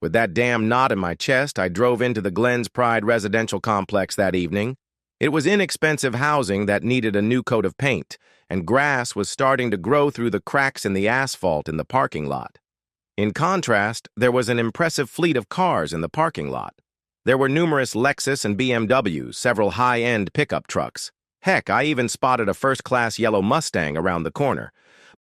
With that damn knot in my chest, I drove into the Glens Pride residential complex that evening. It was inexpensive housing that needed a new coat of paint, and grass was starting to grow through the cracks in the asphalt in the parking lot. In contrast, there was an impressive fleet of cars in the parking lot. There were numerous Lexus and BMWs, several high-end pickup trucks. Heck, I even spotted a first-class yellow Mustang around the corner.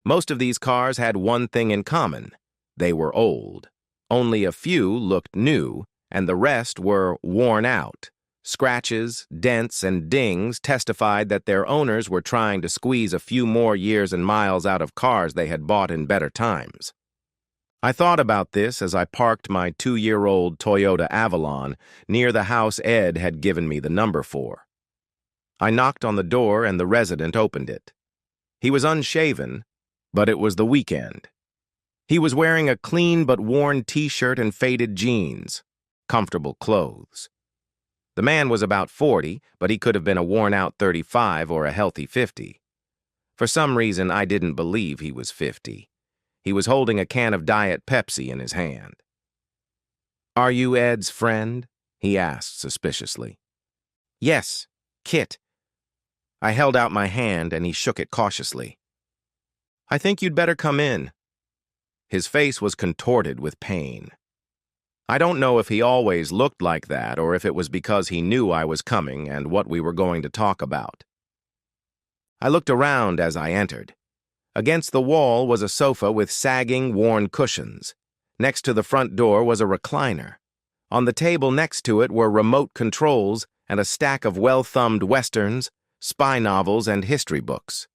Most of these cars had one thing in common. They were old. Only a few looked new, and the rest were worn out. Scratches, dents, and dings testified that their owners were trying to squeeze a few more years and miles out of cars they had bought in better times. I thought about this as I parked my 2-year-old Toyota Avalon near the house Ed had given me the number for. I knocked on the door and the resident opened it. He was unshaven, but it was the weekend. He was wearing a clean but worn t-shirt and faded jeans, comfortable clothes. The man was about 40, but he could have been a worn-out 35 or a healthy 50. For some reason, I didn't believe he was 50. He was holding a can of Diet Pepsi in his hand. "Are you Ed's friend?" he asked suspiciously. "Yes, Kit." I held out my hand and he shook it cautiously. "I think you'd better come in." His face was contorted with pain. I don't know if he always looked like that or if it was because he knew I was coming and what we were going to talk about. I looked around as I entered. Against the wall was a sofa with sagging, worn cushions. Next to the front door was a recliner. On the table next to it were remote controls and a stack of well-thumbed westerns, spy novels, and history books.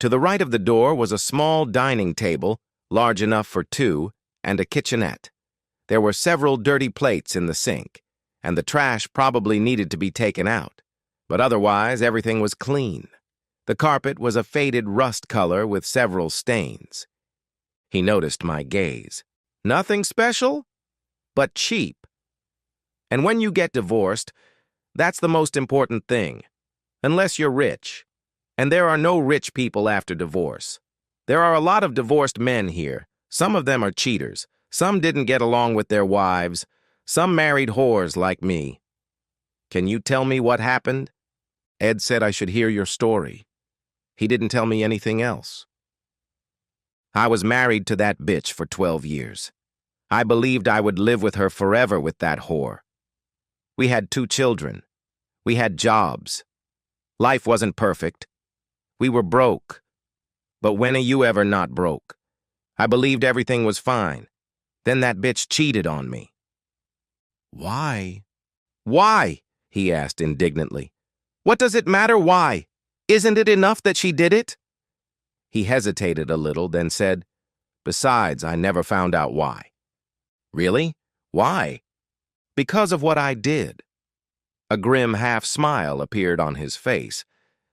To the right of the door was a small dining table, large enough for two, and a kitchenette. There were several dirty plates in the sink, and the trash probably needed to be taken out, but otherwise everything was clean. The carpet was a faded rust color with several stains. He noticed my gaze. "Nothing special, but cheap. And when you get divorced, that's the most important thing, unless you're rich. And there are no rich people after divorce. There are a lot of divorced men here. Some of them are cheaters. Some didn't get along with their wives. Some married whores like me. Can you tell me what happened?" Ed said I should hear your story. He didn't tell me anything else. I was married to that bitch for 12 years. I believed I would live with her forever with that whore. We had 2 children. We had jobs. Life wasn't perfect. We were broke. But when are you ever not broke? I believed everything was fine. Then that bitch cheated on me. "Why?" "Why?" he asked indignantly. "What does it matter why? Isn't it enough that she did it?" He hesitated a little, then said, "Besides, I never found out why." "Really? Why?" "Because of what I did." A grim half-smile appeared on his face.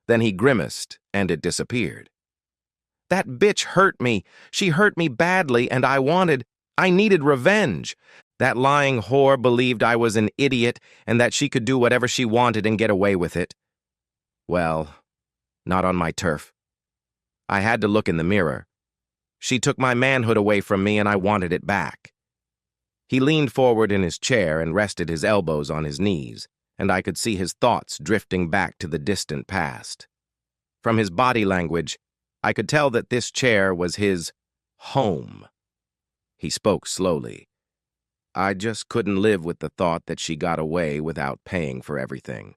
Then he grimaced, and it disappeared. "That bitch hurt me. She hurt me badly, and I needed revenge. That lying whore believed I was an idiot and that she could do whatever she wanted and get away with it. Well, not on my turf. I had to look in the mirror. She took my manhood away from me and I wanted it back." He leaned forward in his chair and rested his elbows on his knees, and I could see his thoughts drifting back to the distant past. From his body language, I could tell that this chair was his home. He spoke slowly. "I just couldn't live with the thought that she got away without paying for everything.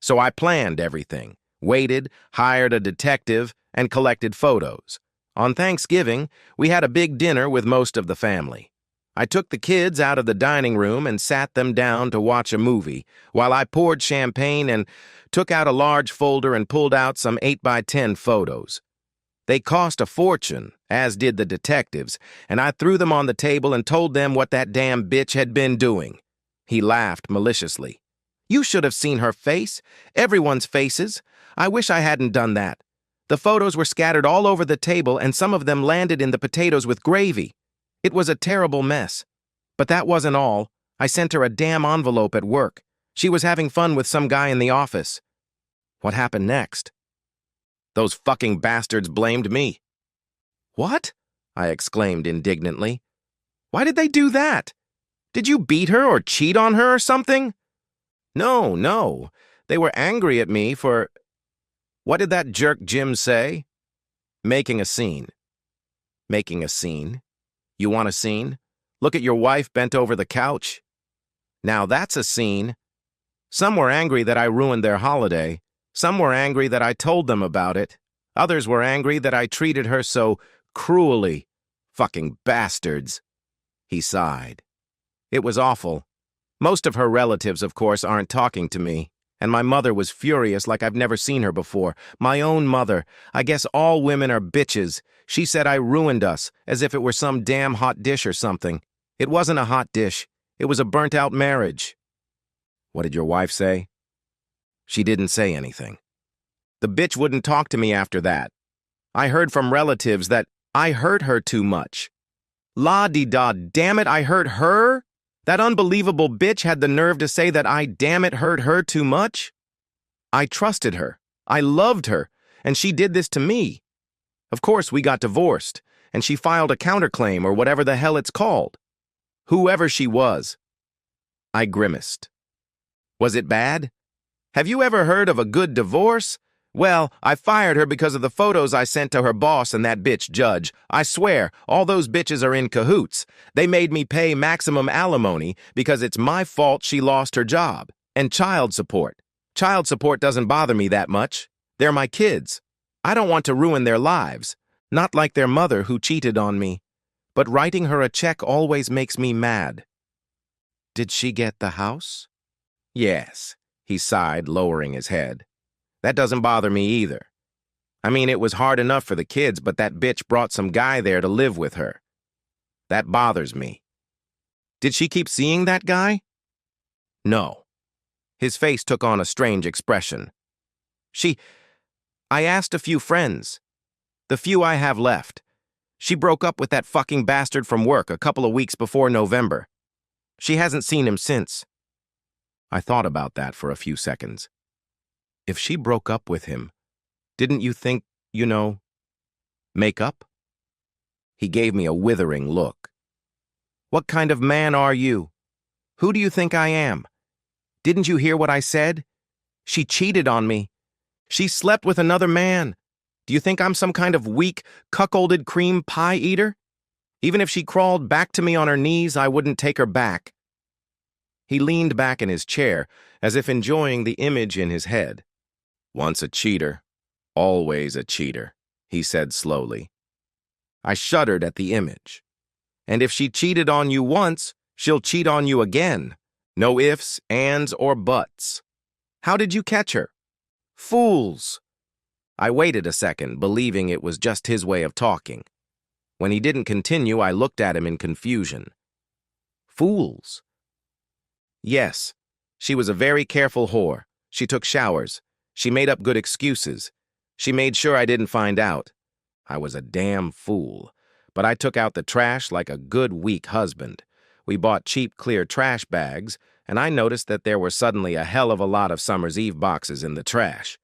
So I planned everything, waited, hired a detective, and collected photos. On Thanksgiving, we had a big dinner with most of the family. I took the kids out of the dining room and sat them down to watch a movie, while I poured champagne and took out a large folder and pulled out some 8x10 photos. They cost a fortune, as did the detectives, and I threw them on the table and told them what that damn bitch had been doing." He laughed maliciously. "You should have seen her face. Everyone's faces. I wish I hadn't done that. The photos were scattered all over the table, and some of them landed in the potatoes with gravy. It was a terrible mess. But that wasn't all. I sent her a damn envelope at work. She was having fun with some guy in the office." "What happened next?" "Those fucking bastards blamed me." "What?" I exclaimed indignantly. "Why did they do that?" Did you beat her or cheat on her or something? No, no. They were angry at me for... What did that jerk Jim say? Making a scene. Making a scene? You want a scene? Look at your wife bent over the couch. Now that's a scene. Some were angry that I ruined their holiday. Some were angry that I told them about it. Others were angry that I treated her so cruelly. Fucking bastards. He sighed. It was awful. Most of her relatives, of course, aren't talking to me. And my mother was furious like I've never seen her before. My own mother. I guess all women are bitches. She said I ruined us, as if it were some damn hot dish or something. It wasn't a hot dish. It was a burnt-out marriage. What did your wife say? She didn't say anything. The bitch wouldn't talk to me after that. I heard from relatives that I hurt her too much. La-di-da, damn it, I hurt her? That unbelievable bitch had the nerve to say that I, damn it, hurt her too much? I trusted her. I loved her. And she did this to me. Of course, we got divorced, and she filed a counterclaim or whatever the hell it's called. Whoever she was. I grimaced. Was it bad? Have you ever heard of a good divorce? Well, I fired her because of the photos I sent to her boss and that bitch judge. I swear, all those bitches are in cahoots. They made me pay maximum alimony because it's my fault she lost her job. And child support. Child support doesn't bother me that much. They're my kids. I don't want to ruin their lives. Not like their mother who cheated on me. But writing her a check always makes me mad. Did she get the house? Yes, he sighed, lowering his head. That doesn't bother me either. I mean, it was hard enough for the kids, but that bitch brought some guy there to live with her. That bothers me. Did she keep seeing that guy? No. His face took on a strange expression. I asked a few friends. The few I have left. She broke up with that fucking bastard from work a couple of weeks before November. She hasn't seen him since. I thought about that for a few seconds. If she broke up with him, didn't you think, make up? He gave me a withering look. What kind of man are you? Who do you think I am? Didn't you hear what I said? She cheated on me. She slept with another man. Do you think I'm some kind of weak, cuckolded cream pie eater? Even if she crawled back to me on her knees, I wouldn't take her back. He leaned back in his chair, as if enjoying the image in his head. Once a cheater, always a cheater, he said slowly. I shuddered at the image. And if she cheated on you once, she'll cheat on you again. No ifs, ands, or buts. How did you catch her? Fools. I waited a second, believing it was just his way of talking. When he didn't continue, I looked at him in confusion. Fools? Yes, she was a very careful whore. She took showers. She made up good excuses. She made sure I didn't find out. I was a damn fool. But I took out the trash like a good, weak husband. We bought cheap, clear trash bags, and I noticed that there were suddenly a hell of a lot of Summer's Eve boxes in the trash.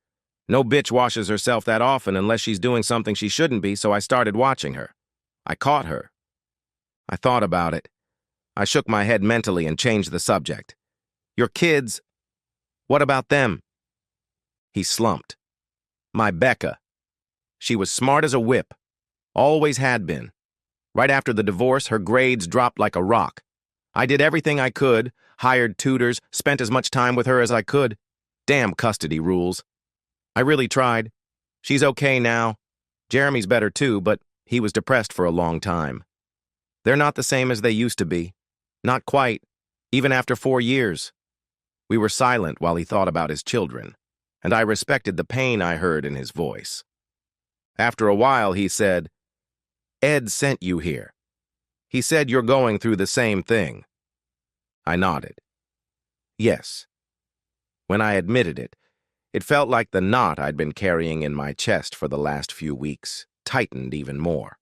No bitch washes herself that often unless she's doing something she shouldn't be, so I started watching her. I caught her. I thought about it. I shook my head mentally and changed the subject. Your kids, what about them? He slumped. My Becca. She was smart as a whip. Always had been. Right after the divorce, her grades dropped like a rock. I did everything I could, hired tutors, spent as much time with her as I could. Damn custody rules. I really tried. She's okay now. Jeremy's better too, but he was depressed for a long time. They're not the same as they used to be. Not quite, even after 4 years. We were silent while he thought about his children, and I respected the pain I heard in his voice. After a while, he said, Ed sent you here. He said you're going through the same thing. I nodded. Yes. When I admitted it, it felt like the knot I'd been carrying in my chest for the last few weeks tightened even more.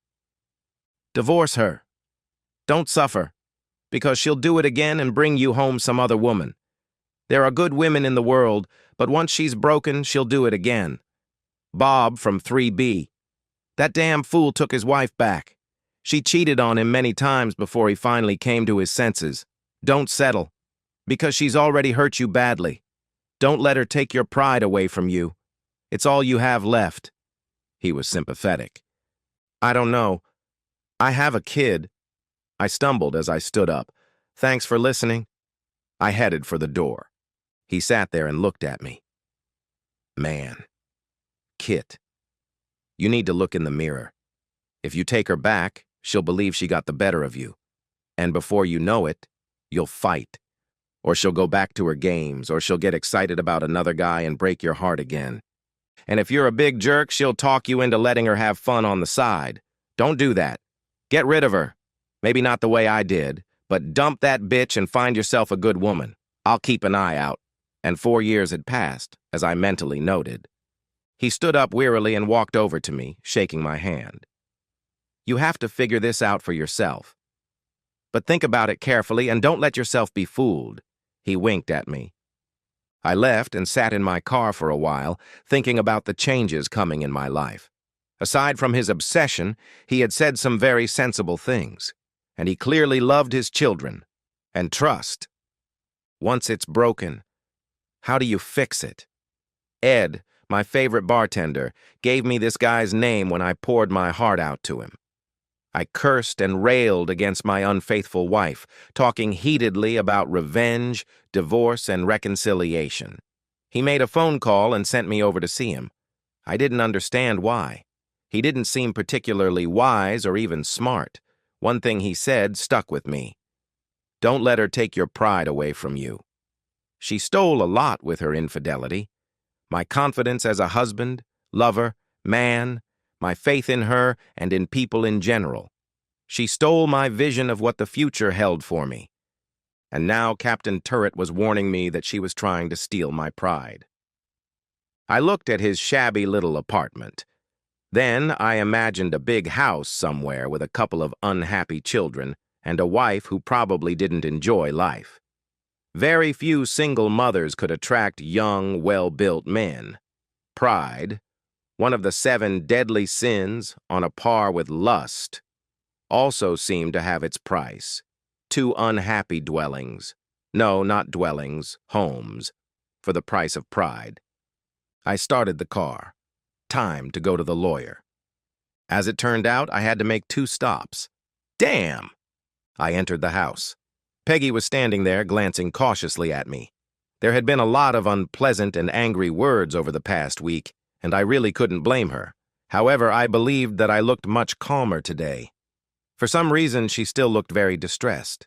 Divorce her. Don't suffer, because she'll do it again and bring you home some other woman. There are good women in the world, but once she's broken, she'll do it again. Bob from 3B. That damn fool took his wife back. She cheated on him many times before he finally came to his senses. Don't settle, because she's already hurt you badly. Don't let her take your pride away from you. It's all you have left. He was sympathetic. I don't know. I have a kid. I stumbled as I stood up. Thanks for listening. I headed for the door. He sat there and looked at me. Man. Kit. You need to look in the mirror. If you take her back, she'll believe she got the better of you. And before you know it, you'll fight. Or she'll go back to her games, or she'll get excited about another guy and break your heart again. And if you're a big jerk, she'll talk you into letting her have fun on the side. Don't do that. Get rid of her. Maybe not the way I did, but dump that bitch and find yourself a good woman. I'll keep an eye out. And 4 years had passed, as I mentally noted. He stood up wearily and walked over to me, shaking my hand. You have to figure this out for yourself. But think about it carefully and don't let yourself be fooled. He winked at me. I left and sat in my car for a while, thinking about the changes coming in my life. Aside from his obsession, he had said some very sensible things, and he clearly loved his children. And trust. Once it's broken, how do you fix it? Ed, my favorite bartender, gave me this guy's name when I poured my heart out to him. I cursed and railed against my unfaithful wife, talking heatedly about revenge, divorce, and reconciliation. He made a phone call and sent me over to see him. I didn't understand why. He didn't seem particularly wise or even smart. One thing he said stuck with me. Don't let her take your pride away from you. She stole a lot with her infidelity. My confidence as a husband, lover, man, my faith in her and in people in general. She stole my vision of what the future held for me. And now Captain Turret was warning me that she was trying to steal my pride. I looked at his shabby little apartment. Then I imagined a big house somewhere with a couple of unhappy children and a wife who probably didn't enjoy life. Very few single mothers could attract young, well-built men. Pride, one of the 7 deadly sins on a par with lust, also seemed to have its price. 2 unhappy dwellings. No, not dwellings, homes, for the price of pride. I started the car. Time to go to the lawyer. As it turned out, I had to make 2 stops. Damn! I entered the house. Peggy was standing there, glancing cautiously at me. There had been a lot of unpleasant and angry words over the past week, and I really couldn't blame her. However, I believed that I looked much calmer today. For some reason, she still looked very distressed.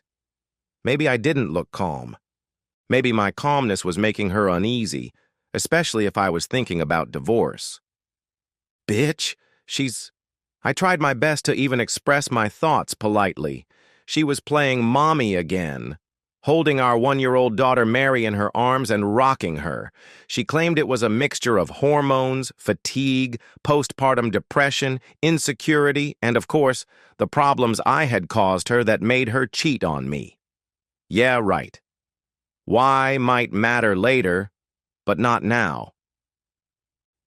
Maybe I didn't look calm. Maybe my calmness was making her uneasy, especially if I was thinking about divorce. Bitch, I tried my best to even express my thoughts politely. She was playing mommy again, holding our 1-year-old daughter Mary in her arms and rocking her. She claimed it was a mixture of hormones, fatigue, postpartum depression, insecurity, and of course, the problems I had caused her that made her cheat on me. Yeah, right. Why might matter later, but not now.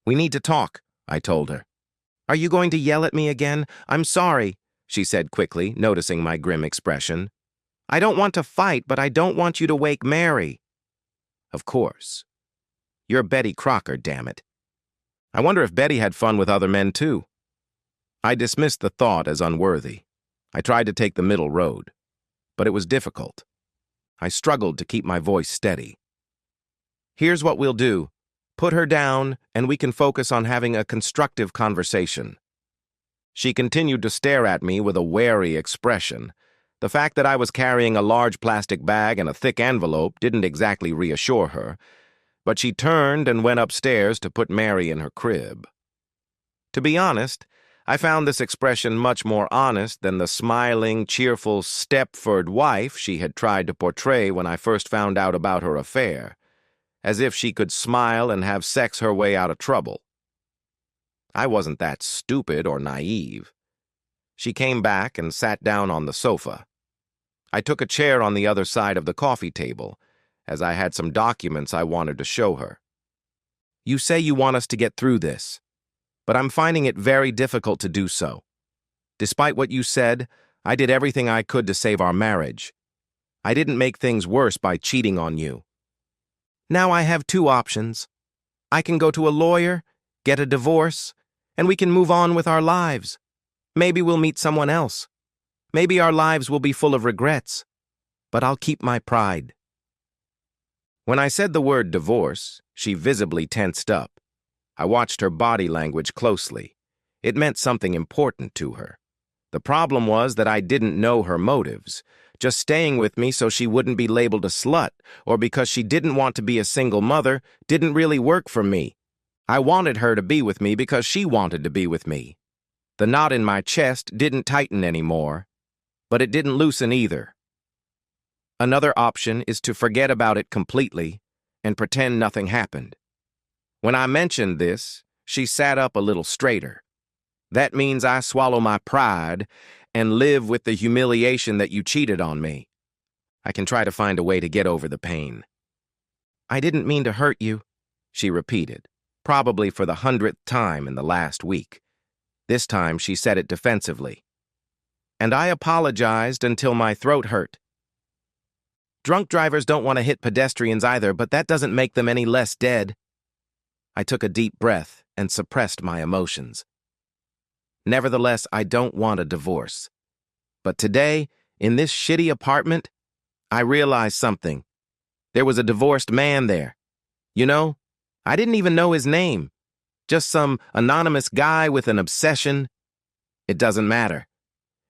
We need to talk, I told her. Are you going to yell at me again? I'm sorry, she said quickly, noticing my grim expression. I don't want to fight, but I don't want you to wake Mary. Of course. You're Betty Crocker, damn it. I wonder if Betty had fun with other men, too. I dismissed the thought as unworthy. I tried to take the middle road, but it was difficult. I struggled to keep my voice steady. Here's what we'll do. Put her down, and we can focus on having a constructive conversation. She continued to stare at me with a wary expression. The fact that I was carrying a large plastic bag and a thick envelope didn't exactly reassure her, but she turned and went upstairs to put Mary in her crib. To be honest, I found this expression much more honest than the smiling, cheerful Stepford wife she had tried to portray when I first found out about her affair, as if she could smile and have sex her way out of trouble. I wasn't that stupid or naive. She came back and sat down on the sofa. I took a chair on the other side of the coffee table, as I had some documents I wanted to show her. You say you want us to get through this, but I'm finding it very difficult to do so. Despite what you said, I did everything I could to save our marriage. I didn't make things worse by cheating on you. Now I have two options. I can go to a lawyer, get a divorce, and we can move on with our lives. Maybe we'll meet someone else. Maybe our lives will be full of regrets. But I'll keep my pride. When I said the word divorce, she visibly tensed up. I watched her body language closely. It meant something important to her. The problem was that I didn't know her motives, just staying with me so she wouldn't be labeled a slut, or because she didn't want to be a single mother, didn't really work for me. I wanted her to be with me because she wanted to be with me. The knot in my chest didn't tighten anymore, but it didn't loosen either. Another option is to forget about it completely and pretend nothing happened. When I mentioned this, she sat up a little straighter. That means I swallow my pride and live with the humiliation that you cheated on me. I can try to find a way to get over the pain. I didn't mean to hurt you, she repeated, probably for the 100th time in the last week. This time she said it defensively. And I apologized until my throat hurt. Drunk drivers don't want to hit pedestrians either, but that doesn't make them any less dead. I took a deep breath and suppressed my emotions. Nevertheless, I don't want a divorce. But today, in this shitty apartment, I realized something. There was a divorced man there. You know, I didn't even know his name. Just some anonymous guy with an obsession. It doesn't matter.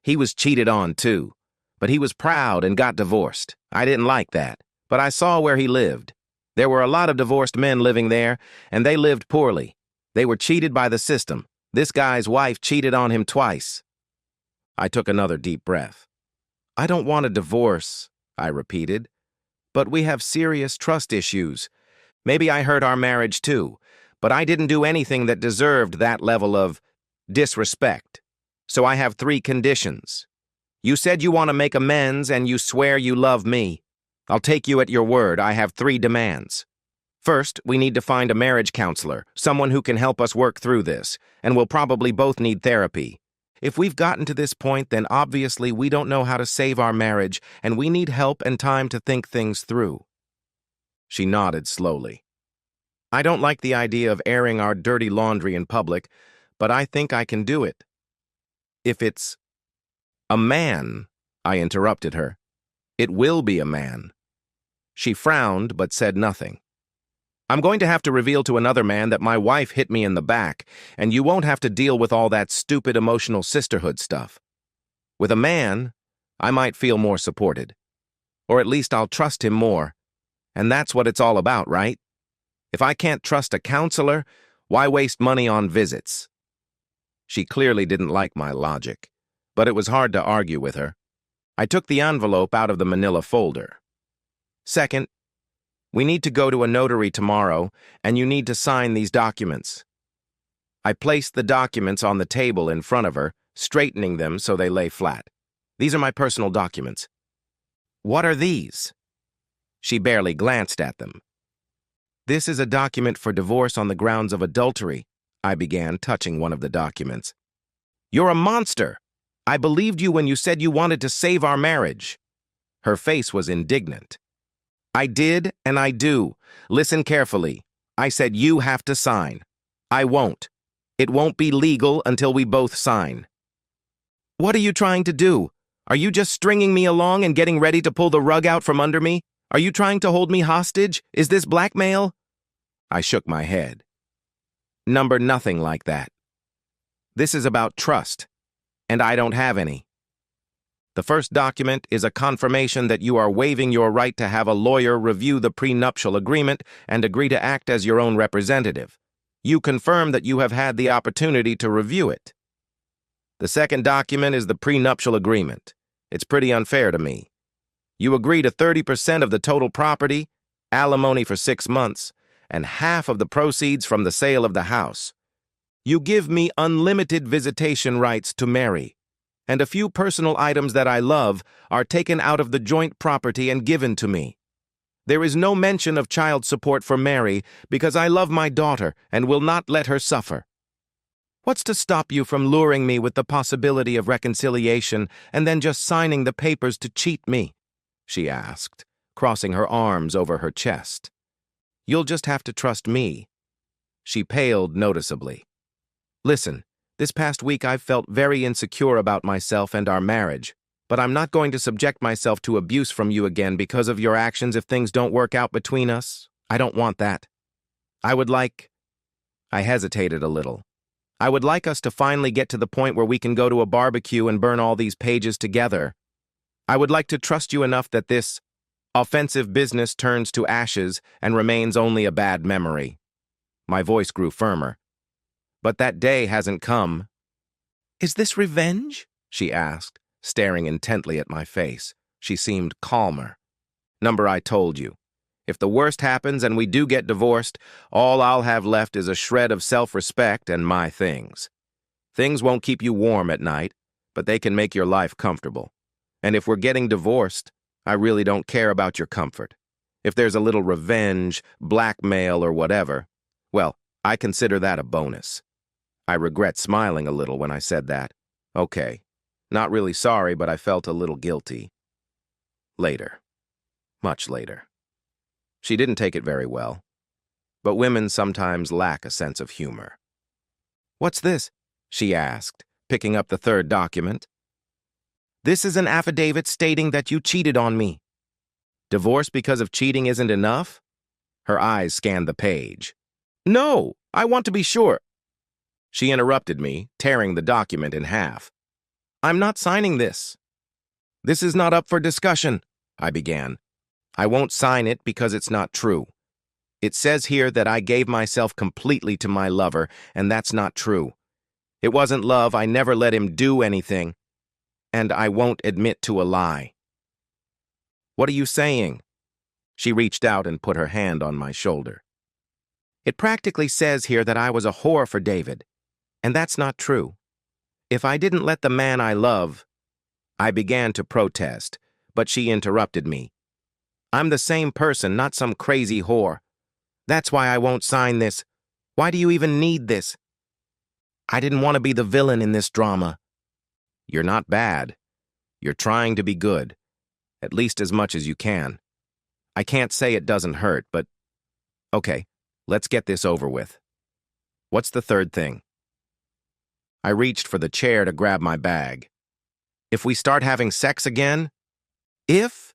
He was cheated on too, but he was proud and got divorced. I didn't like that, but I saw where he lived. There were a lot of divorced men living there, and they lived poorly. They were cheated by the system. This guy's wife cheated on him twice. I took another deep breath. I don't want a divorce, I repeated, but we have serious trust issues. Maybe I hurt our marriage too, but I didn't do anything that deserved that level of disrespect. So I have 3 conditions. You said you want to make amends and you swear you love me. I'll take you at your word. I have 3 demands. First, we need to find a marriage counselor, someone who can help us work through this, and we'll probably both need therapy. If we've gotten to this point, then obviously we don't know how to save our marriage, and we need help and time to think things through. She nodded slowly. I don't like the idea of airing our dirty laundry in public, but I think I can do it. If it's a man, I interrupted her. It will be a man. She frowned but said nothing. I'm going to have to reveal to another man that my wife hit me in the back, and you won't have to deal with all that stupid emotional sisterhood stuff. With a man, I might feel more supported. Or at least I'll trust him more. And that's what it's all about, right? If I can't trust a counselor, why waste money on visits? She clearly didn't like my logic, but it was hard to argue with her. I took the envelope out of the manila folder. Second, we need to go to a notary tomorrow, and you need to sign these documents. I placed the documents on the table in front of her, straightening them so they lay flat. These are my personal documents. What are these? She barely glanced at them. This is a document for divorce on the grounds of adultery, I began, touching one of the documents. You're a monster! I believed you when you said you wanted to save our marriage. Her face was indignant. I did, and I do. Listen carefully. I said you have to sign. I won't. It won't be legal until we both sign. What are you trying to do? Are you just stringing me along and getting ready to pull the rug out from under me? Are you trying to hold me hostage? Is this blackmail? I shook my head. Nothing like that. This is about trust, and I don't have any. The first document is a confirmation that you are waiving your right to have a lawyer review the prenuptial agreement and agree to act as your own representative. You confirm that you have had the opportunity to review it. The second document is the prenuptial agreement. It's pretty unfair to me. You agree to 30% of the total property, alimony for 6 months, and half of the proceeds from the sale of the house. You give me unlimited visitation rights to Mary, and a few personal items that I love are taken out of the joint property and given to me. There is no mention of child support for Mary because I love my daughter and will not let her suffer. What's to stop you from luring me with the possibility of reconciliation and then just signing the papers to cheat me? she asked, crossing her arms over her chest. You'll just have to trust me. She paled noticeably. Listen, this past week I've felt very insecure about myself and our marriage, but I'm not going to subject myself to abuse from you again because of your actions if things don't work out between us. I don't want that. I hesitated a little. I would like us to finally get to the point where we can go to a barbecue and burn all these pages together. I would like to trust you enough that this offensive business turns to ashes and remains only a bad memory. My voice grew firmer. But that day hasn't come. Is this revenge? She asked, staring intently at my face. She seemed calmer. Number, I told you. If the worst happens and we do get divorced, all I'll have left is a shred of self-respect and my things. Things won't keep you warm at night, but they can make your life comfortable. And if we're getting divorced, I really don't care about your comfort. If there's a little revenge, blackmail, or whatever, well, I consider that a bonus. I regret smiling a little when I said that. Okay, not really sorry, but I felt a little guilty. Later. Much later. She didn't take it very well, but women sometimes lack a sense of humor. What's this? She asked, picking up the third document. This is an affidavit stating that you cheated on me. Divorce because of cheating isn't enough? Her eyes scanned the page. No, I want to be sure. She interrupted me, tearing the document in half. I'm not signing this. This is not up for discussion, I began. I won't sign it because it's not true. It says here that I gave myself completely to my lover, and that's not true. It wasn't love, I never let him do anything. And I won't admit to a lie. What are you saying? She reached out and put her hand on my shoulder. It practically says here that I was a whore for David, and that's not true. If I didn't let the man I love, I began to protest, but she interrupted me. I'm the same person, not some crazy whore. That's why I won't sign this. Why do you even need this? I didn't want to be the villain in this drama. You're not bad. You're trying to be good, at least as much as you can. I can't say it doesn't hurt, but okay, let's get this over with. What's the third thing? I reached for the chair to grab my bag. If we start having sex again? If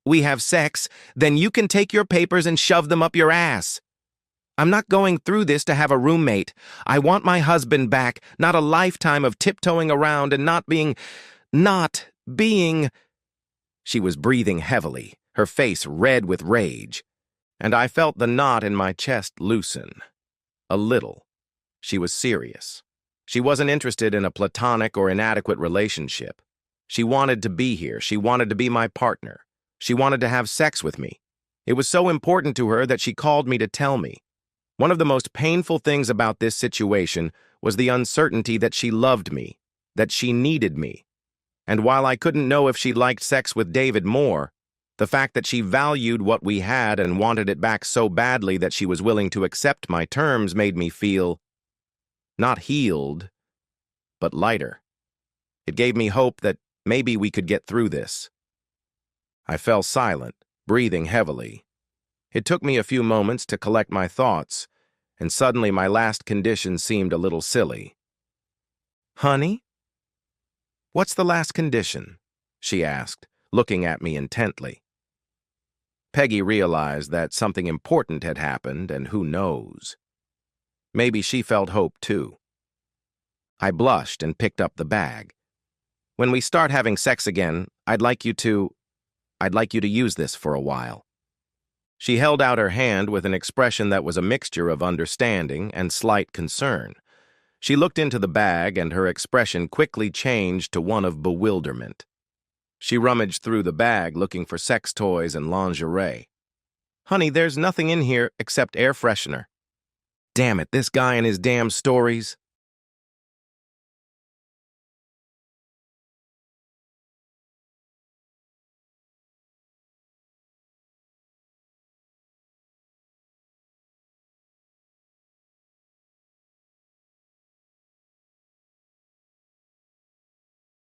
we have sex, then you can take your papers and shove them up your ass. I'm not going through this to have a roommate. I want my husband back, not a lifetime of tiptoeing around and not being. She was breathing heavily, her face red with rage, and I felt the knot in my chest loosen. A little. She was serious. She wasn't interested in a platonic or inadequate relationship. She wanted to be here. She wanted to be my partner. She wanted to have sex with me. It was so important to her that she called me to tell me. One of the most painful things about this situation was the uncertainty that she loved me, that she needed me. And while I couldn't know if she liked sex with David more, the fact that she valued what we had and wanted it back so badly that she was willing to accept my terms made me feel not healed, but lighter. It gave me hope that maybe we could get through this. I fell silent, breathing heavily. It took me a few moments to collect my thoughts, and suddenly my last condition seemed a little silly. Honey? What's the last condition? She asked, looking at me intently. Peggy realized that something important had happened, and who knows? Maybe she felt hope too. I blushed and picked up the bag. When we start having sex again, I'd like you to use this for a while. She held out her hand with an expression that was a mixture of understanding and slight concern. She looked into the bag, and her expression quickly changed to one of bewilderment. She rummaged through the bag looking for sex toys and lingerie. Honey, there's nothing in here except air freshener. Damn it, this guy and his damn stories.